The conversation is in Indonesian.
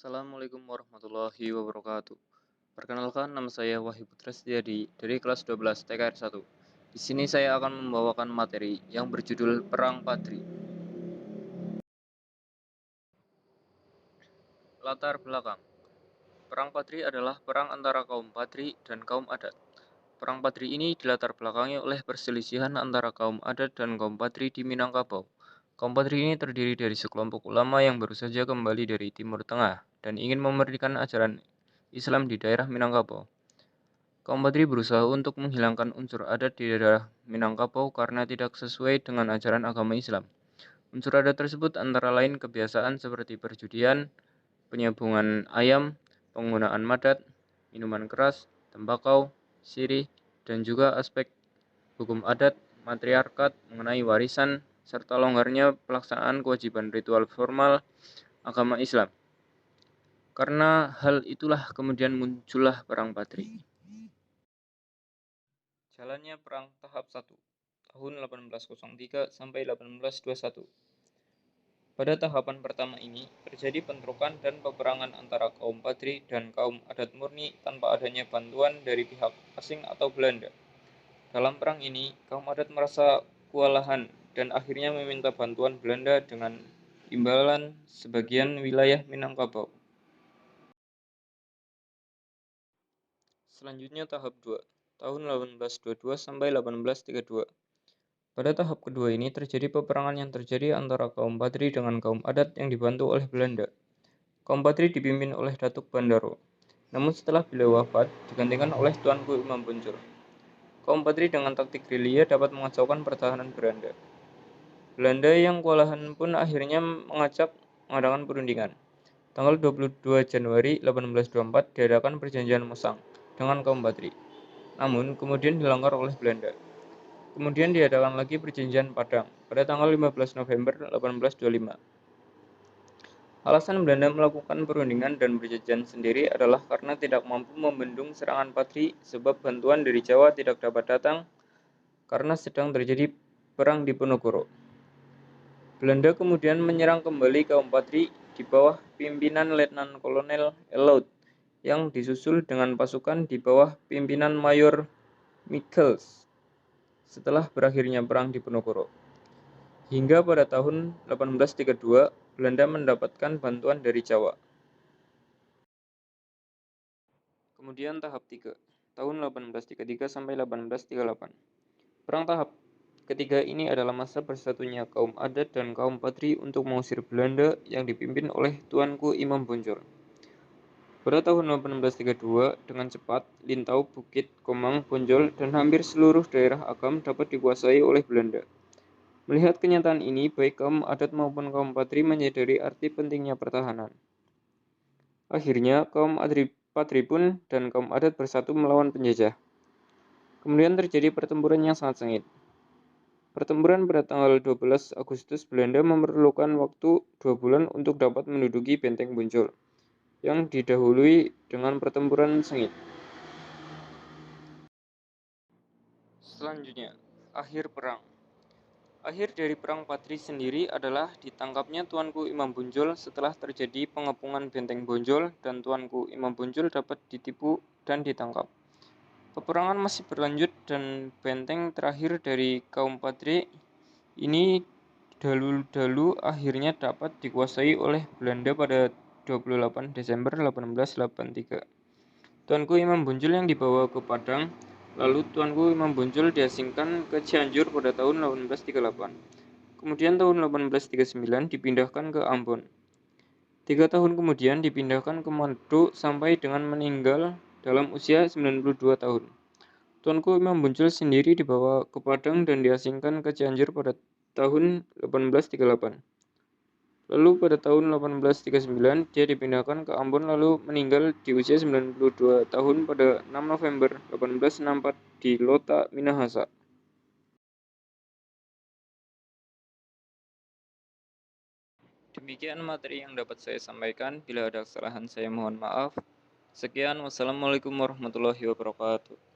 Assalamualaikum warahmatullahi wabarakatuh. Perkenalkan, nama saya Wahyu Putra Setiadi dari kelas 12 TKR 1. Di sini saya akan membawakan materi yang berjudul Perang Padri. Latar belakang. Perang Padri adalah perang antara kaum Padri dan kaum adat. Perang Padri ini dilatar belakangi oleh perselisihan antara kaum adat dan kaum Padri di Minangkabau. Kaum Padri ini terdiri dari sekelompok ulama yang baru saja kembali dari Timur Tengah dan ingin memerdekakan ajaran Islam di daerah Minangkabau. Kaum Padri berusaha untuk menghilangkan unsur adat di daerah Minangkabau karena tidak sesuai dengan ajaran agama Islam. Unsur adat tersebut antara lain kebiasaan seperti perjudian, penyambungan ayam, penggunaan madat, minuman keras, tembakau, sirih, dan juga aspek hukum adat, matriarkat mengenai warisan, serta longgarnya pelaksanaan kewajiban ritual formal agama Islam. Karena hal itulah kemudian muncullah Perang Padri. Jalannya Perang Tahap 1 tahun 1803 sampai 1821. Pada tahapan pertama ini, terjadi bentrokan dan peperangan antara kaum Padri dan kaum adat murni tanpa adanya bantuan dari pihak asing atau Belanda. Dalam perang ini, kaum adat merasa kewalahan dan akhirnya meminta bantuan Belanda dengan imbalan sebagian wilayah Minangkabau. Selanjutnya tahap 2, tahun 1822 sampai 1832. Pada tahap kedua ini terjadi peperangan yang terjadi antara kaum Padri dengan kaum adat yang dibantu oleh Belanda. Kaum Padri dipimpin oleh Datuk Bandaro. Namun setelah beliau wafat, digantikan oleh Tuanku Imam Bonjol. Kaum Padri dengan taktik gerilya dapat mengacaukan pertahanan Belanda. Belanda yang kewalahan pun akhirnya mengadakan perundingan. Tanggal 22 Januari 1824 diadakan perjanjian Mosang dengan kaum Padri. Namun kemudian dilanggar oleh Belanda. Kemudian diadakan lagi perjanjian Padang pada tanggal 15 November 1825. Alasan Belanda melakukan perundingan dan perjanjian sendiri adalah karena tidak mampu membendung serangan Padri sebab bantuan dari Jawa tidak dapat datang karena sedang terjadi perang di Ponorogo. Belanda kemudian menyerang kembali kaum Padri di bawah pimpinan Letnan Kolonel Elout yang disusul dengan pasukan di bawah pimpinan Mayor Michels setelah berakhirnya perang di Ponorogo. Hingga pada tahun 1832, Belanda mendapatkan bantuan dari Jawa. Kemudian tahap 3, tahun 1833 sampai 1838. Perang tahap ketiga ini adalah masa bersatunya kaum adat dan kaum Padri untuk mengusir Belanda yang dipimpin oleh Tuanku Imam Bonjol. Pada tahun 1832, dengan cepat, Lintau, Bukit, Komang, Bonjol, dan hampir seluruh daerah Agam dapat dikuasai oleh Belanda. Melihat kenyataan ini, baik kaum adat maupun kaum Padri menyadari arti pentingnya pertahanan. Akhirnya, kaum Padri pun dan kaum adat bersatu melawan penjajah. Kemudian terjadi pertempuran yang sangat sengit. Pertempuran pada tanggal 12 Agustus Belanda memerlukan waktu 2 bulan untuk dapat menduduki benteng Bonjol, yang didahului dengan pertempuran sengit. Selanjutnya, akhir perang. Akhir dari Perang Padri sendiri adalah ditangkapnya Tuanku Imam Bonjol setelah terjadi pengepungan benteng Bonjol dan Tuanku Imam Bonjol dapat ditipu dan ditangkap. Peperangan masih berlanjut dan benteng terakhir dari kaum Padri ini dalu-dalu akhirnya dapat dikuasai oleh Belanda pada 28 Desember 1883. Tuanku Imam Bonjol yang dibawa ke Padang, lalu Tuanku Imam Bonjol diasingkan ke Cianjur pada tahun 1838. Kemudian tahun 1839 dipindahkan ke Ambon. 3 tahun kemudian dipindahkan ke Manado sampai dengan meninggal dalam usia 92 tahun. Tuanku Imam Bonjol sendiri dibawa ke Padang dan diasingkan ke Cianjur pada tahun 1838. Lalu pada tahun 1839 dia dipindahkan ke Ambon lalu meninggal di usia 92 tahun pada 6 November 1864 di Lota, Minahasa. Demikian materi yang dapat saya sampaikan. Bila ada kesalahan saya mohon maaf. Sekian, wassalamualaikum warahmatullahi wabarakatuh.